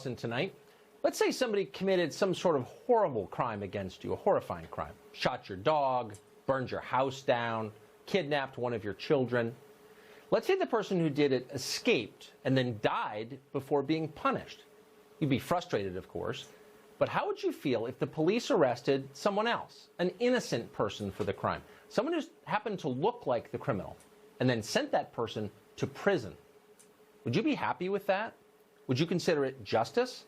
Tonight, let's say somebody committed some sort of horrible crime against you, a horrifying crime. Shot your dog, burned your house down, kidnapped one of your children. Let's say the person who did it escaped and then died before being punished. You'd be frustrated, of course, but how would you feel if the police arrested someone else, an innocent person for the crime, someone who happened to look like the criminal, and then sent that person to prison? Would you be happy with that? Would you consider it justice?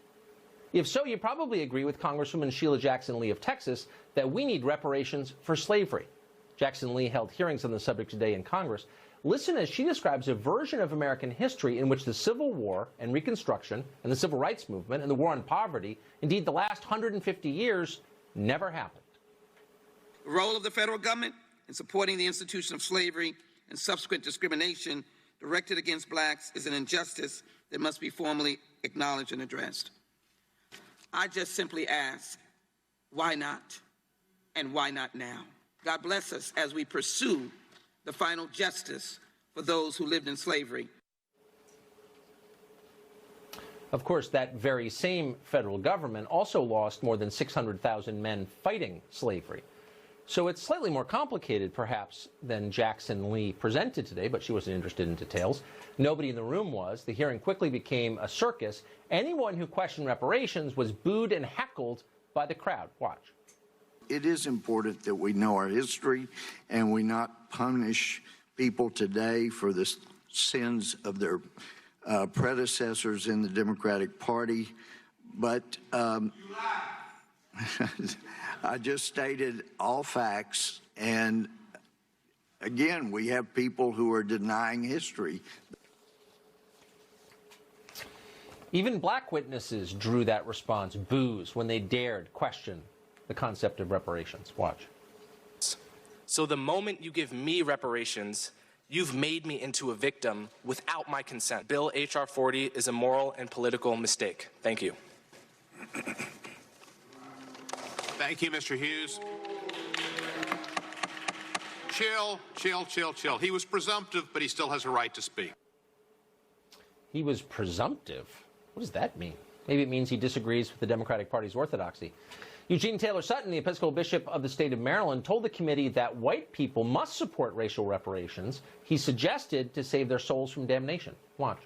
If so, you probably agree with Congresswoman Sheila Jackson Lee of Texas that we need reparations for slavery. Jackson Lee held hearings on the subject today in Congress. Listen as she describes a version of American history in which the Civil War and Reconstruction and the Civil Rights Movement and the War on Poverty, indeed the last 150 years, never happened. The role of the federal government in supporting the institution of slavery and subsequent discrimination directed against blacks is an injustice that must be formally acknowledged and addressed. I just simply ask, why not? And why not now? God bless us as we pursue the final justice for those who lived in slavery. Of course, that very same federal government also lost more than 600,000 men fighting slavery. So it's slightly more complicated, perhaps, than Jackson Lee presented today, but she wasn't interested in details. Nobody in the room was. The hearing quickly became a circus. Anyone who questioned reparations was booed and heckled by the crowd. Watch. It is important that we know our history and we not punish people today for the sins of their predecessors in the Democratic Party. But I just stated all facts, and again, we have people who are denying history. Even black witnesses drew that response, boos, when they dared question the concept of reparations. Watch. So the moment you give me reparations, you've made me into a victim without my consent. Bill H.R. 40 is a moral and political mistake. Thank you. Thank you, Mr. Hughes. Chill, chill, chill, chill. He was presumptive, but he still has a right to speak. He was presumptive? What does that mean? Maybe it means he disagrees with the Democratic Party's orthodoxy. Eugene Taylor Sutton, the Episcopal Bishop of the state of Maryland, told the committee that white people must support racial reparations. He suggested to save their souls from damnation. Watch.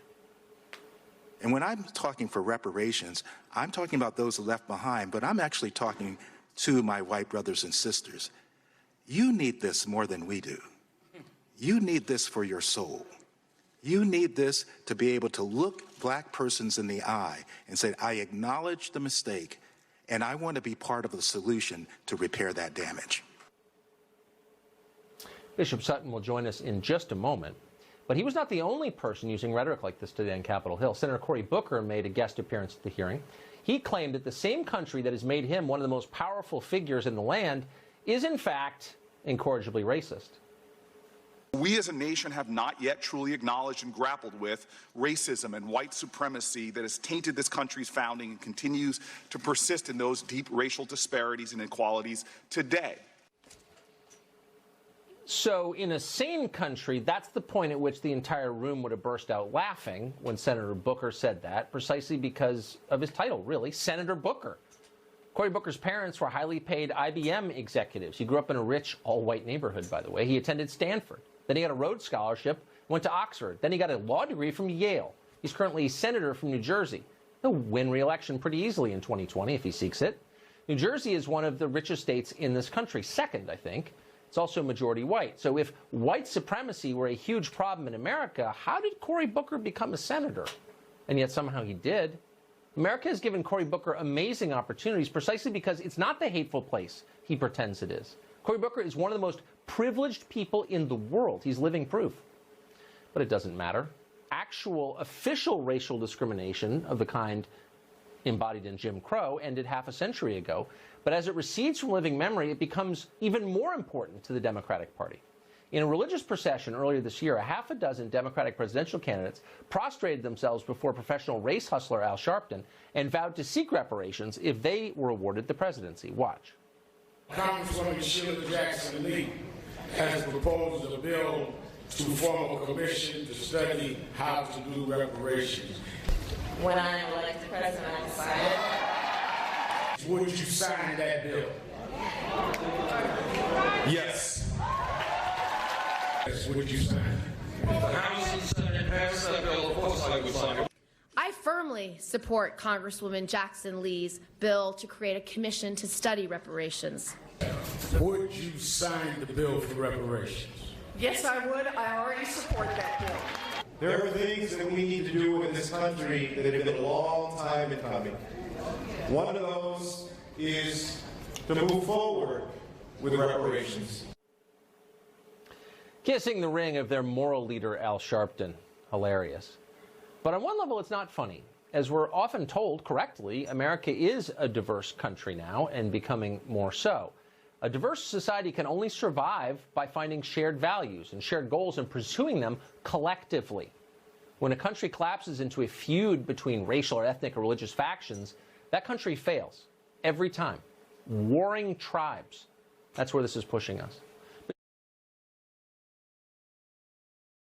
And when I'm talking for reparations, I'm talking about those left behind, but I'm actually talking to my white brothers and sisters. You need this more than we do. You need this for your soul. You need this to be able to look black persons in the eye and say, I acknowledge the mistake, and I want to be part of the solution to repair that damage. Bishop Sutton will join us in just a moment. But he was not the only person using rhetoric like this today on Capitol Hill. Senator Cory Booker made a guest appearance at the hearing. He claimed that the same country that has made him one of the most powerful figures in the land is, in fact, incorrigibly racist. We as a nation have not yet truly acknowledged and grappled with racism and white supremacy that has tainted this country's founding and continues to persist in those deep racial disparities and inequalities today. So in a sane country, that's the point at which the entire room would have burst out laughing when Senator Booker said that, precisely because of his title, really, Senator Booker. Cory Booker's parents were highly paid IBM executives. He grew up in a rich, all-white neighborhood, by the way. He attended Stanford. Then he got a Rhodes Scholarship, went to Oxford. Then he got a law degree from Yale. He's currently a senator from New Jersey. He'll win re-election pretty easily in 2020 if he seeks it. New Jersey is one of the richest states in this country, second, I think. It's also majority white. So if white supremacy were a huge problem in America, how did Cory Booker become a senator? And yet somehow he did. America has given Cory Booker amazing opportunities precisely because it's not the hateful place he pretends it is. Cory Booker is one of the most privileged people in the world. He's living proof. But it doesn't matter. Actual official racial discrimination of the kind embodied in Jim Crow ended half a century ago. But as it recedes from living memory, it becomes even more important to the Democratic Party. In a religious procession earlier this year, a half a dozen Democratic presidential candidates prostrated themselves before professional race hustler Al Sharpton and vowed to seek reparations if they were awarded the presidency. Watch. Congresswoman Sheila Jackson Lee has proposed a bill to form a commission to study how to do reparations. When I am elected President, I sign. Would you sign that bill? Yes. Yes, would you sign it? If the House and Senate pass that bill, of course I would sign it. I firmly support Congresswoman Jackson Lee's bill to create a commission to study reparations. Would you sign the bill for reparations? Yes, I would. I already support that bill. There are things that we need to do in this country that have been a long time in coming. One of those is to move forward with reparations. Kissing the ring of their moral leader, Al Sharpton. Hilarious. But on one level, it's not funny. As we're often told correctly, America is a diverse country now and becoming more so. A diverse society can only survive by finding shared values and shared goals and pursuing them collectively. When a country collapses into a feud between racial or ethnic or religious factions, that country fails every time. Warring tribes. That's where this is pushing us.